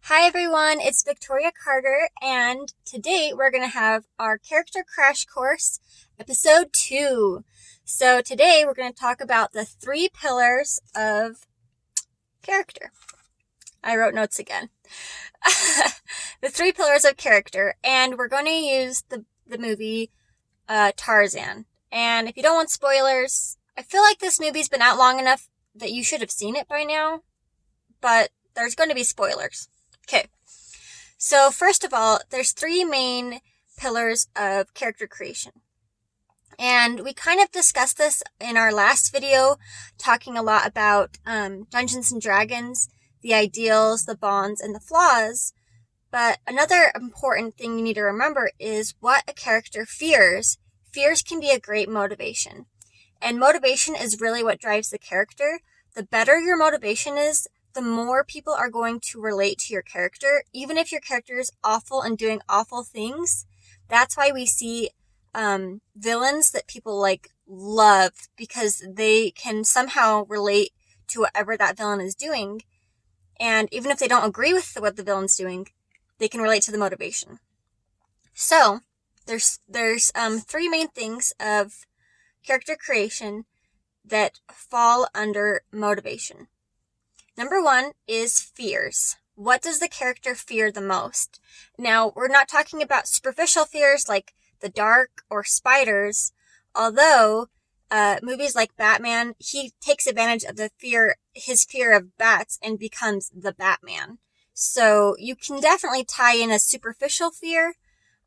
Hi everyone, it's Victoria Carter, and today we're going to have our Character Crash Course, Episode 2. So today we're going to talk about the 3 pillars of character. I wrote notes again. The 3 pillars of character, and we're going to use the movie Tarzan. And if you don't want spoilers, I feel like this movie's been out long enough that you should have seen it by now, but there's going to be spoilers. Okay, so first of all, there's 3 main pillars of character creation. And we kind of discussed this in our last video, talking a lot about Dungeons and Dragons, the ideals, the bonds, and the flaws. But another important thing you need to remember is what a character fears. Fears can be a great motivation. And motivation is really what drives the character. The better your motivation is, the more people are going to relate to your character, even if your character is awful and doing awful things. That's why we see villains that people love, because they can somehow relate to whatever that villain is doing. And even if they don't agree with what the villain's doing, they can relate to the motivation. So there's 3 main things of character creation that fall under motivation. Number 1 is fears. What does the character fear the most? Now, we're not talking about superficial fears like the dark or spiders, although movies like Batman, he takes advantage of his fear of bats and becomes the Batman. So you can definitely tie in a superficial fear,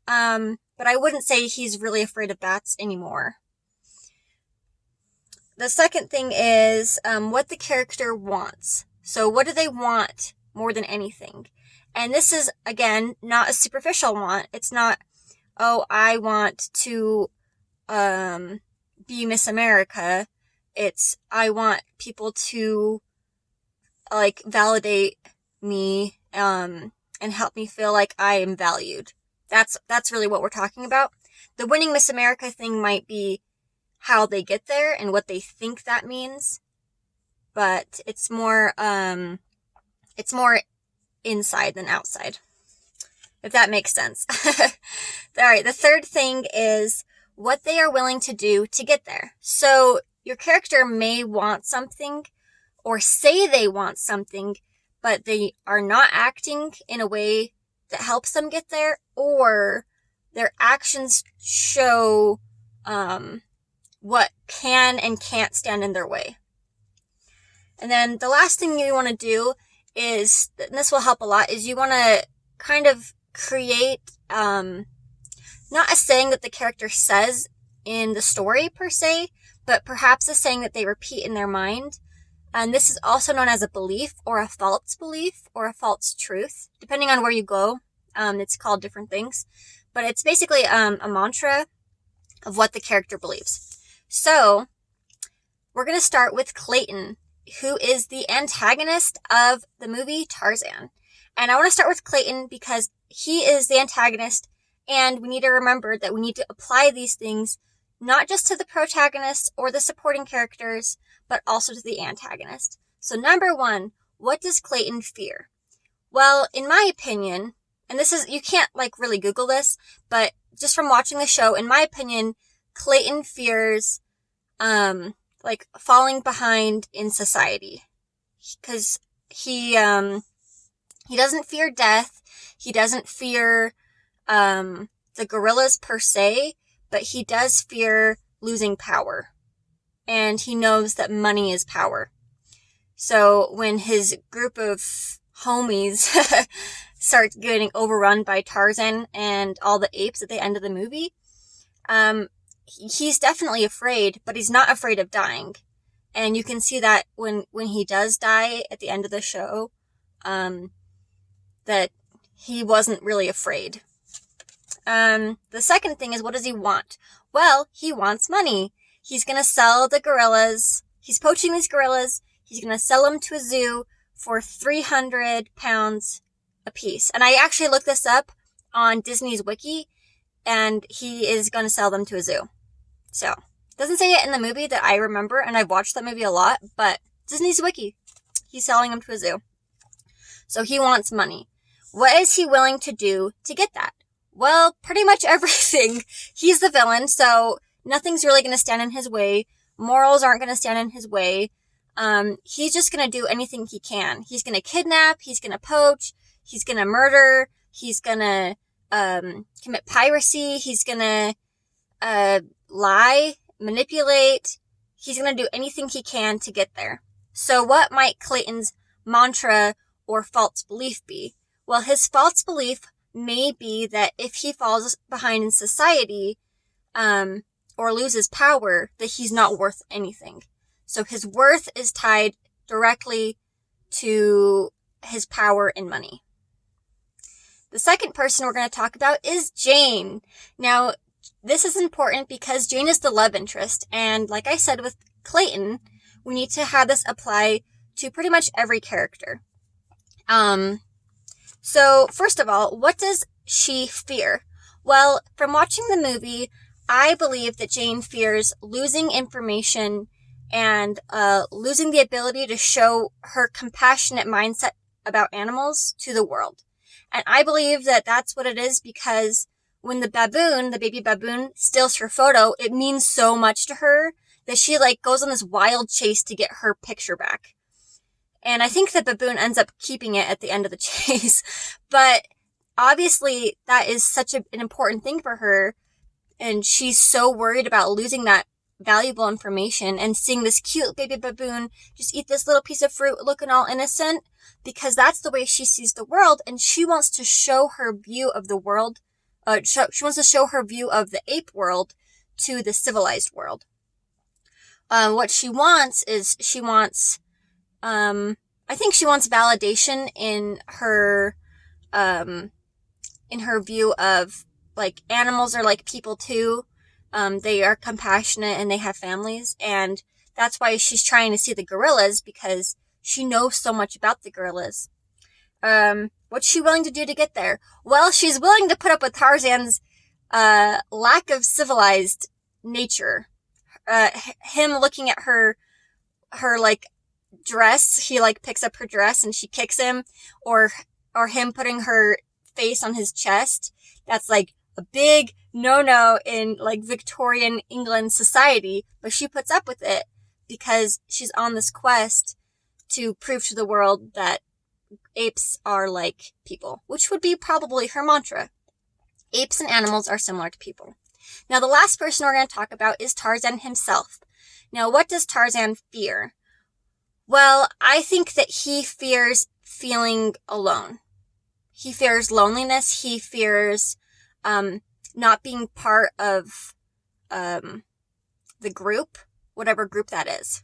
but I wouldn't say he's really afraid of bats anymore. The second thing is what the character wants. So what do they want more than anything? And this is, again, not a superficial want. It's not, oh, I want to be Miss America. It's, I want people to validate me and help me feel like I am valued. That's really what we're talking about. The winning Miss America thing might be how they get there and what they think that means, but it's more inside than outside, if that makes sense. All right, the third thing is what they are willing to do to get there. So your character may want something or say they want something, but they are not acting in a way that helps them get there, or their actions show what can and can't stand in their way. And then the last thing you want to do is, and this will help a lot, is you want to kind of create not a saying that the character says in the story per se, but perhaps a saying that they repeat in their mind. And this is also known as a belief or a false belief or a false truth. Depending on where you go, it's called different things. But it's basically a mantra of what the character believes. So we're going to start with Clayton, who is the antagonist of the movie Tarzan. And I want to start with Clayton because he is the antagonist, and we need to remember that we need to apply these things not just to the protagonist or the supporting characters, but also to the antagonist. So number 1, what does Clayton fear? Well, in my opinion, and this is, you can't really Google this, but just from watching the show, in my opinion, Clayton fears falling behind in society, because he doesn't fear death. He doesn't fear the gorillas per se, but he does fear losing power, and he knows that money is power. So when his group of homies starts getting overrun by Tarzan and all the apes at the end of the movie, he's definitely afraid, but he's not afraid of dying. And you can see that when he does die at the end of the show, that he wasn't really afraid. The second thing is, what does he want? Well, he wants money. He's gonna sell the gorillas. He's poaching these gorillas. He's gonna sell them to a zoo for 300 pounds a piece. And I actually looked this up on Disney's wiki, and he is gonna sell them to a zoo. So, doesn't say it in the movie that I remember, and I've watched that movie a lot, but Disney's wiki, he's selling them to a zoo. So he wants money. What is he willing to do to get that? Well, pretty much everything. He's the villain, so nothing's really going to stand in his way. Morals aren't going to stand in his way. He's just going to do anything he can. He's going to kidnap, he's going to poach, he's going to murder, he's going to commit piracy, he's going to lie, manipulate. He's going to do anything he can to get there. So what might Clayton's mantra or false belief be? Well, his false belief may be that if he falls behind in society, or loses power, that he's not worth anything. So his worth is tied directly to his power and money. The second person we're going to talk about is Jane. Now, this is important because Jane is the love interest, and like I said with Clayton, we need to have this apply to pretty much every character. So first of all, what does she fear? Well, from watching the movie, I believe that Jane fears losing information and losing the ability to show her compassionate mindset about animals to the world. And I believe that that's what it is because when the baby baboon, steals her photo, it means so much to her that she goes on this wild chase to get her picture back. And I think the baboon ends up keeping it at the end of the chase. But obviously that is such an important thing for her. And she's so worried about losing that valuable information and seeing this cute baby baboon just eat this little piece of fruit looking all innocent, because that's the way she sees the world, and she wants to show her view of the world. She wants to show her view of the ape world to the civilized world. What she wants is I think she wants validation in her view of animals are like people too. They are compassionate and they have families, and that's why she's trying to see the gorillas, because she knows so much about the gorillas. What's she willing to do to get there? Well, she's willing to put up with Tarzan's lack of civilized nature. Him looking at her dress, he picks up her dress and she kicks him, or him putting her face on his chest. That's a big no-no in Victorian England society, but she puts up with it because she's on this quest to prove to the world that apes are like people, which would be probably her mantra. Apes and animals are similar to people. Now, the last person we're going to talk about is Tarzan himself. Now, what does Tarzan fear? Well, I think that he fears feeling alone. He fears loneliness. He fears not being part of the group, whatever group that is.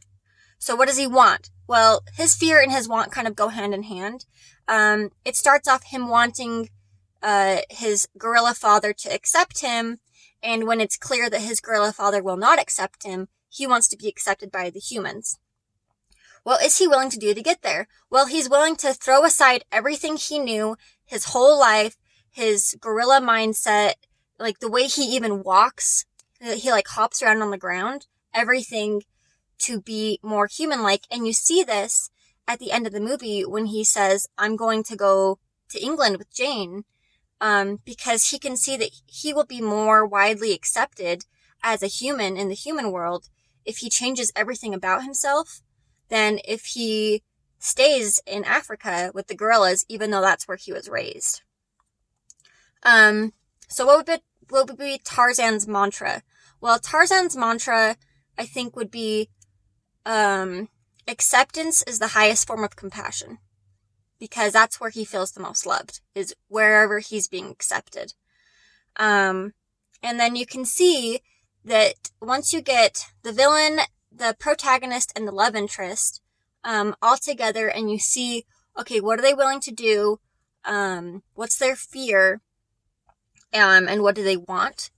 So what does he want? Well, his fear and his want kind of go hand in hand. It starts off him wanting his gorilla father to accept him, and when it's clear that his gorilla father will not accept him, he wants to be accepted by the humans. What is he willing to do to get there? Well, he's willing to throw aside everything he knew his whole life, his gorilla mindset, the way he even walks, he hops around on the ground, everything to be more human-like. And you see this at the end of the movie when he says, I'm going to go to England with Jane, because he can see that he will be more widely accepted as a human in the human world if he changes everything about himself than if he stays in Africa with the gorillas, even though that's where he was raised. So what would be Tarzan's mantra? Well, Tarzan's mantra, I think, would be acceptance is the highest form of compassion, because that's where he feels the most loved, is wherever he's being accepted. And then you can see that once you get the villain, the protagonist, and the love interest all together, and you see, okay, what are they willing to do? What's their fear? And what do they want?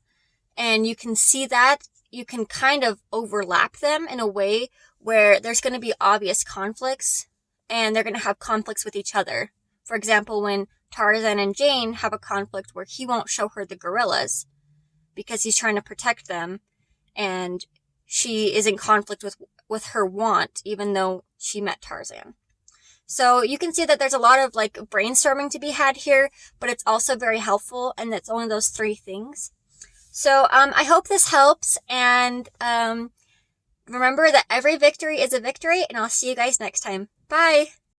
And you can see that you can kind of overlap them in a way where there's going to be obvious conflicts, and they're going to have conflicts with each other. For example, when Tarzan and Jane have a conflict where he won't show her the gorillas because he's trying to protect them, and she is in conflict with her want, even though she met Tarzan. So you can see that there's a lot of like brainstorming to be had here, but it's also very helpful, and it's only those 3 things. So I hope this helps, and remember that every victory is a victory, and I'll see you guys next time. Bye!